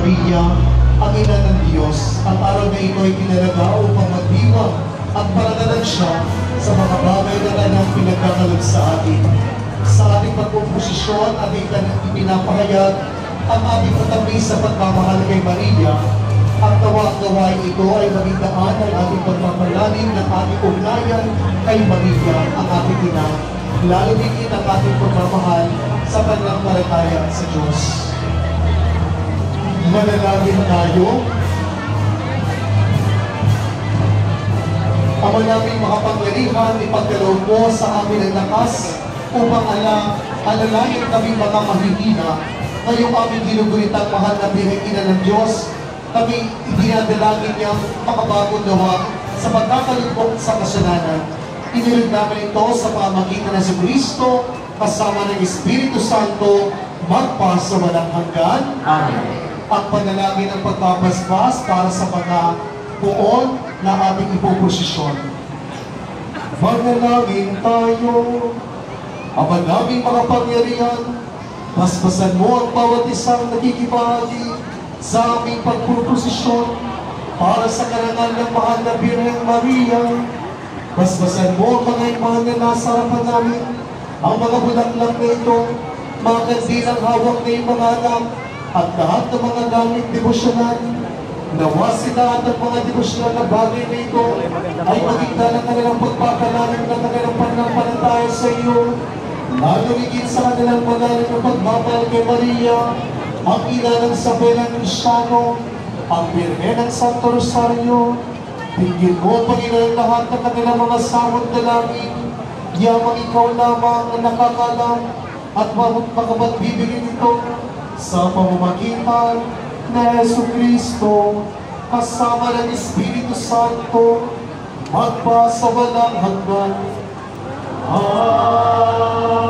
Maria, ang ina ng Diyos. Ang araw na ito ay pinalaga upang magdiwang at paradalan siya sa mga bagay na kanyang pinagkakalog sa atin. Sa ating pagpuposisyon at ipinapahayag ang ating patamis sa pagmamahal kay Maria. Ang gawa-gawain ito ay maging daan ng ating pagmamalalim ng ating ugnayan kay Maria, ang ating ina, lalo din ang ating pagmamahal sa kanyang palataya sa Diyos. Manalangin tayo. Ama naming makapangyarihan, ipagkaloob mo sa amin ang lakas upang alalayan kami mga mahihina. Ngayong aming ginugunitang mahal na Birheng Ina ng Diyos, kami idinadalangin niyang makabagong gawa sa pagkakalugkot sa kasalanan. Inilig namin ito sa pamamagitan ng Kristo kasama ng Espiritu Santo magpa sa walang hanggan. Amen. Ang panalangin ng pagpapaspas para sa mga puon na ating ipoposisyon. Manalangin tayo. Ama naming makapangyarihan, paspasan mo ang bawat isang nakikibahagi sa aming pagpuposisyon para sa karangal ng mahal na Birheng Maria. Paspasan mo ang mga imahan na nasa harapan namin, ang mga bulaklak na ito, mga kandilang hawak na yung mga anak, at lahat ng mga gamit devosyonal. Nawa sila at ang mga devosyonal na bagay na ito ay magigda ng kanilang pagpapalalim ng kanilang pananampalataya sa iyo, lalo higit sa kanilang magaling ng pagmamahal kay Maria, ang ina ng Sabelang Cristiano, ang Birhen ng Santo Rosario. Tingin mo, Panginoon, lahat ng kanilang mga samot dalangin, yamang ikaw lamang ang nakakalam at makapagbibigay nito sa pamamagitan na Jesucristo, kasama ng Espiritu Santo, magpa sa walang hanggan. Amen.